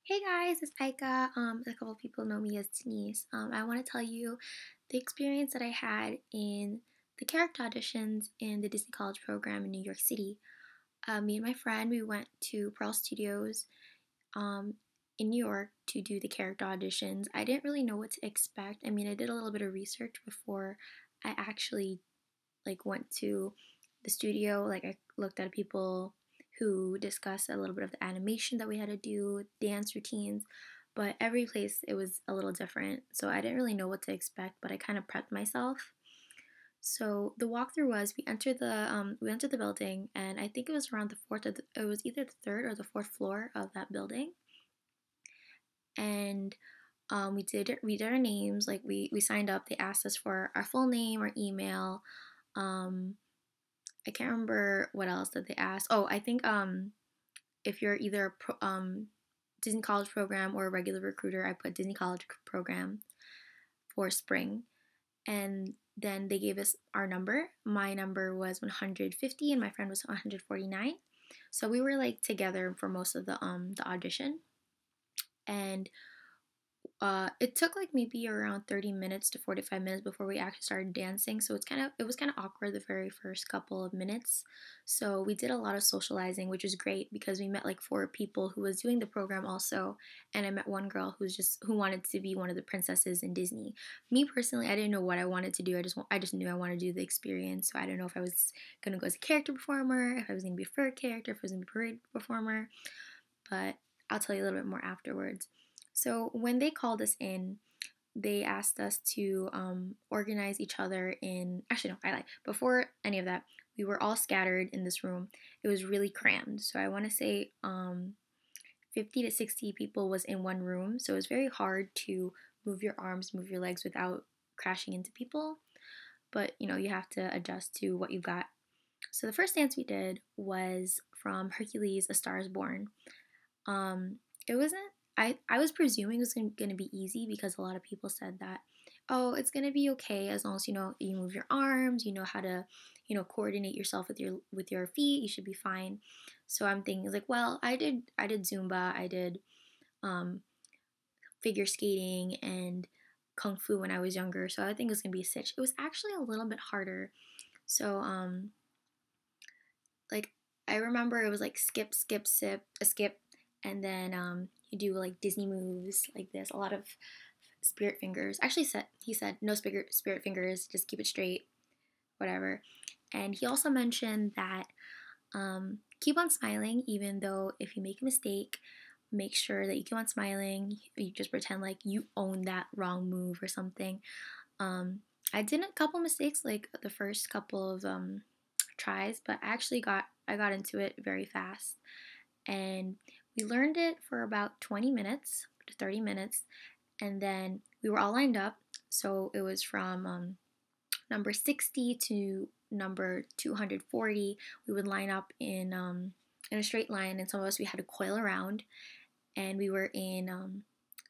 Hey guys, it's Aika. A couple people know me as Denise. I want to tell you the experience that I had in the character auditions in the Disney College program in New York City. Me and my friend, we went to Pearl Studios um, in New York to do the character auditions. I didn't really know what to expect. I mean, I did a little bit of research before I actually went to the studio. Like I looked at people who discussed a little bit of the animation that we had to do, dance routines, but every place it was a little different. So I didn't really know what to expect, but I kind of prepped myself. So the walkthrough was we entered the building, and I think it was around the fourth it was either the third or the fourth floor of that building, and we did our names, like we signed up. They asked us for our full name, our email. um I can't remember what else that they asked. Oh, I think if you're either Disney College program or a regular recruiter, I put Disney College program for spring, and then they gave us our number. My number was 150, and my friend was 149. So we were like together for most of the audition, and it took like maybe around 30 minutes to 45 minutes before we actually started dancing. So it was kind of awkward the very first couple of minutes. So we did a lot of socializing, which was great because we met like four people who was doing the program also, and I met one girl who wanted to be one of the princesses in Disney. Me personally, I didn't know what I wanted to do. I just knew I wanted to do the experience. So I don't know if I was gonna go as a character performer, if I was gonna be a fur character, if I was gonna be a parade performer, but I'll tell you a little bit more afterwards. So when they called us in, they asked us to organize each other in. Actually, no, I lied. Before any of that, we were all scattered in this room. It was really crammed. So I want to say 50 to 60 people was in one room. So it was very hard to move your arms, move your legs without crashing into people. But you have to adjust to what you've got. So the first dance we did was from Hercules: A Star Is Born. It wasn't. I was presuming it was gonna be easy because a lot of people said that, oh, it's gonna be okay as long as you move your arms, you know how to, coordinate yourself with your feet. You should be fine. So I'm thinking like, well, I did Zumba, I did um, figure skating and kung fu when I was younger, so I think it's gonna be a stitch. It was actually a little bit harder. So like I remember it was like skip, skip, skip, and then you do like Disney moves like this. A lot of spirit fingers. Actually, he said no spirit fingers. Just keep it straight, whatever. And he also mentioned that keep on smiling, even though if you make a mistake, make sure that you keep on smiling. You just pretend like you own that wrong move or something. Um, I did a couple mistakes like the first couple of tries, but I got into it very fast, and we learned it for about 20 minutes to 30 minutes, and then we were all lined up. So it was from number 60 to number 240. We would line up in a straight line, and some of us we had to coil around, and we were in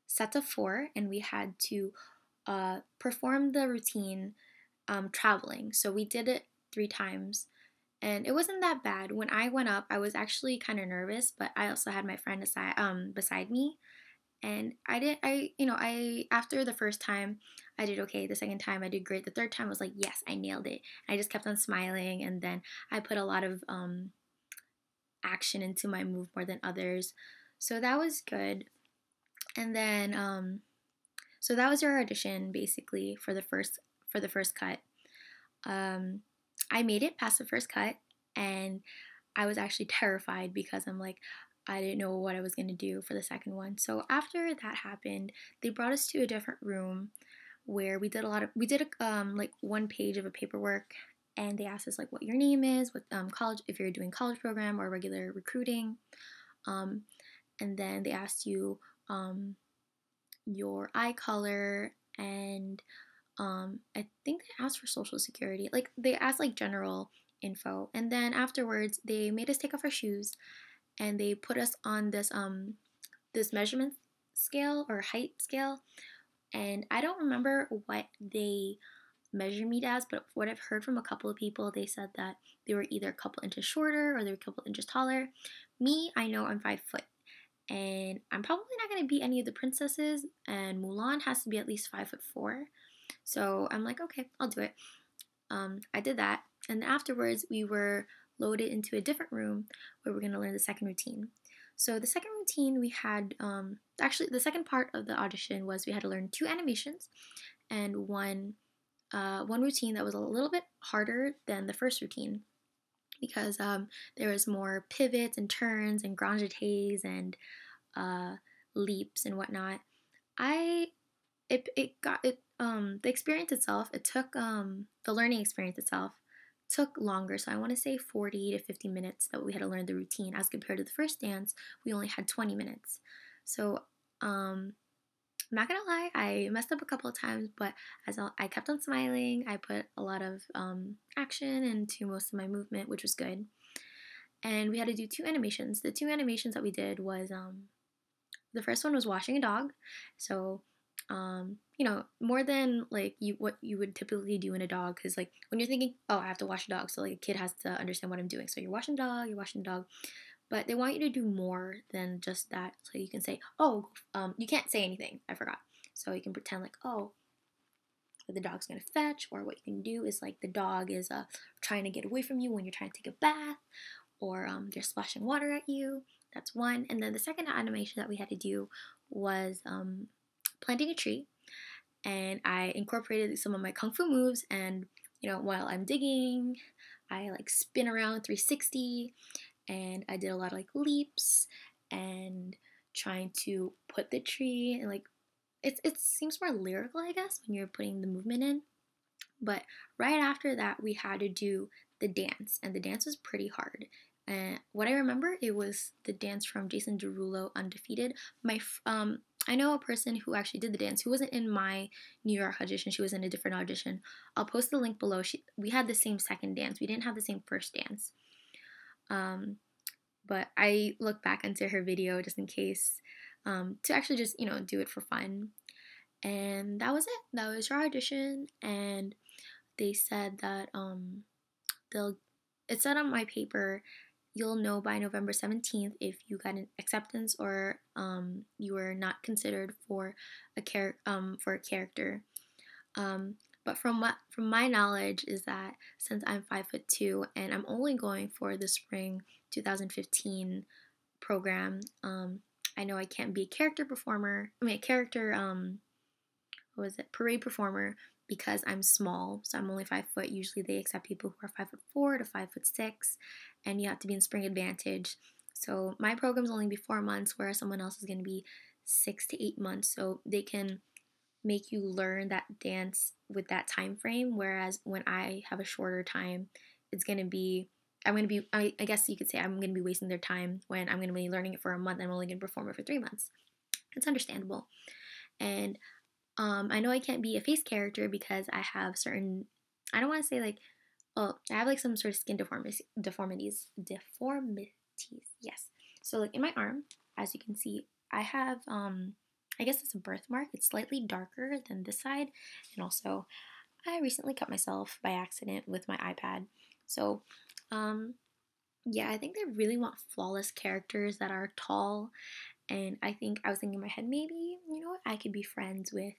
sets of four, and we had to perform the routine traveling. So we did it 3 times, and it wasn't that bad. When I went up, I was actually kind of nervous, but I also had my friend beside me, and I after the first time I did okay. The second time I did great. The third time I was like, yes, I nailed it. I just kept on smiling, and then I put a lot of action into my move more than others, so that was good. And then so that was your audition basically for the first cut. Um, I made it past the first cut, and I was actually terrified because I'm like, I didn't know what I was going to do for the second one. So after that happened, they brought us to a different room where we did like one page of a paperwork, and they asked us like what your name is, what college, if you're doing college program or regular recruiting, um, and then they asked you your eye color, and I think they asked for social security. Like they asked like general info, and then afterwards they made us take off our shoes, and they put us on this measurement scale or height scale, and I don't remember what they measure me as, but what I've heard from a couple of people, they said that they were either a couple inches shorter or they were a couple inches taller. Me, I know I'm 5 foot, and I'm probably not gonna be any of the princesses, and Mulan has to be at least 5'4". So I'm like, okay, I'll do it. I did that, and afterwards we were loaded into a different room where we're gonna learn the second routine. So the second routine we had, actually the second part of the audition was we had to learn 2 animations and one routine that was a little bit harder than the first routine because there was more pivots and turns and grand jetés and uh, leaps and whatnot. I it got it the experience itself, it took the learning experience itself took longer. So I want to say 40 to 50 minutes that we had to learn the routine as compared to the first dance, we only had 20 minutes. So I'm not gonna lie, I messed up a couple of times, but I kept on smiling. I put a lot of action into most of my movement, which was good. And we had to do 2 animations. The 2 animations that we did was the first one was washing a dog. So, more than like what you would typically do in a dog, because like when you're thinking, oh, I have to wash a dog, so like a kid has to understand what I'm doing. So you're washing the dog, but they want you to do more than just that. So you can say, oh, you can't say anything. I forgot. So you can pretend like, oh, the dog's gonna fetch, or what you can do is like the dog is trying to get away from you when you're trying to take a bath, or they're splashing water at you. That's one. And then the second animation that we had to do was planting a tree, and I incorporated some of my kung fu moves. And while I'm digging, I like spin around 360, and I did a lot of like leaps and trying to put the tree and like it seems more lyrical, I guess, when you're putting the movement in. But right after that, we had to do the dance, and the dance was pretty hard. And what I remember, it was the dance from Jason Derulo, Undefeated. I know a person who actually did the dance, who wasn't in my New York audition. She was in a different audition. I'll post the link below. We had the same second dance. We didn't have the same first dance. But I look back into her video just in case, to actually just do it for fun. And that was it. That was your audition, and they said that they'll. It said on my paper, you'll know by November 17th if you got an acceptance or you were not considered for a character. But from my knowledge is that since I'm 5'2" and I'm only going for the spring 2015 program, I know I can't be a character performer. I mean, a character parade performer, because I'm small. So I'm only 5 foot. Usually they accept people who are 5'4" to 5'6", and you have to be in spring advantage. So my program's only be 4 months, whereas someone else is going to be 6 to 8 months. So they can make you learn that dance with that time frame. Whereas when I have a shorter time, I guess you could say I'm going to be wasting their time when I'm going to be learning it for a month. I'm only going to perform it for 3 months. It's understandable. And I know I can't be a face character because I have certain, I don't want to say like, I have like some sort of skin deformities, yes. So like in my arm, as you can see, I have, I guess it's a birthmark. It's slightly darker than this side. And also, I recently cut myself by accident with my iPad. So, yeah, I think they really want flawless characters that are tall. And I think I was thinking in my head, maybe, I could be friends with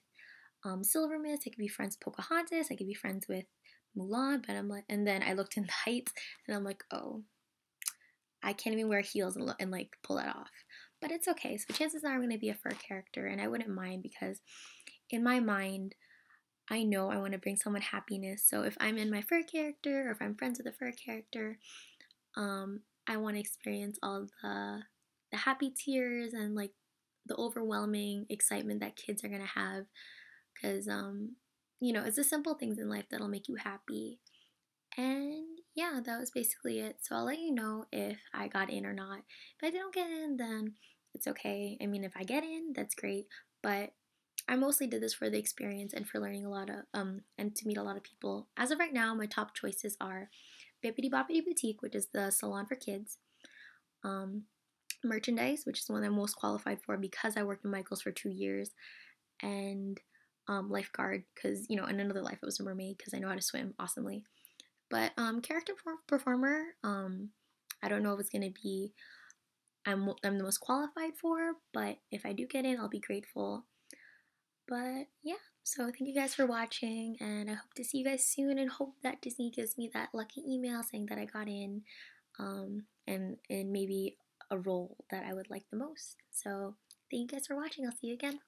Silver Mist, I could be friends with Pocahontas, I could be friends with Mulan, but I'm like, and then I looked in the heights, and I'm like, oh, I can't even wear heels and like pull that off. But it's okay. So chances are I'm going to be a fur character, and I wouldn't mind because in my mind, I know I want to bring someone happiness. So if I'm in my fur character or if I'm friends with a fur character, I want to experience all the happy tears and like the overwhelming excitement that kids are going to have, because it's the simple things in life that'll make you happy. And yeah, that was basically it. So I'll let you know if I got in or not. If I don't get in, then it's okay. I mean, if I get in, that's great. But I mostly did this for the experience and for learning a lot of and to meet a lot of people. As of right now, my top choices are Bippity Boppity Boutique, which is the salon for kids. Merchandise, which is the one I'm most qualified for because I worked in Michael's for 2 years, and lifeguard, because in another life I was a mermaid because I know how to swim awesomely. But character performer, I don't know if it's gonna be I'm the most qualified for, but if I do get in, I'll be grateful. But yeah, so thank you guys for watching, and I hope to see you guys soon, and hope that Disney gives me that lucky email saying that I got in, and maybe a role that I would like the most. So thank you guys for watching. I'll see you again.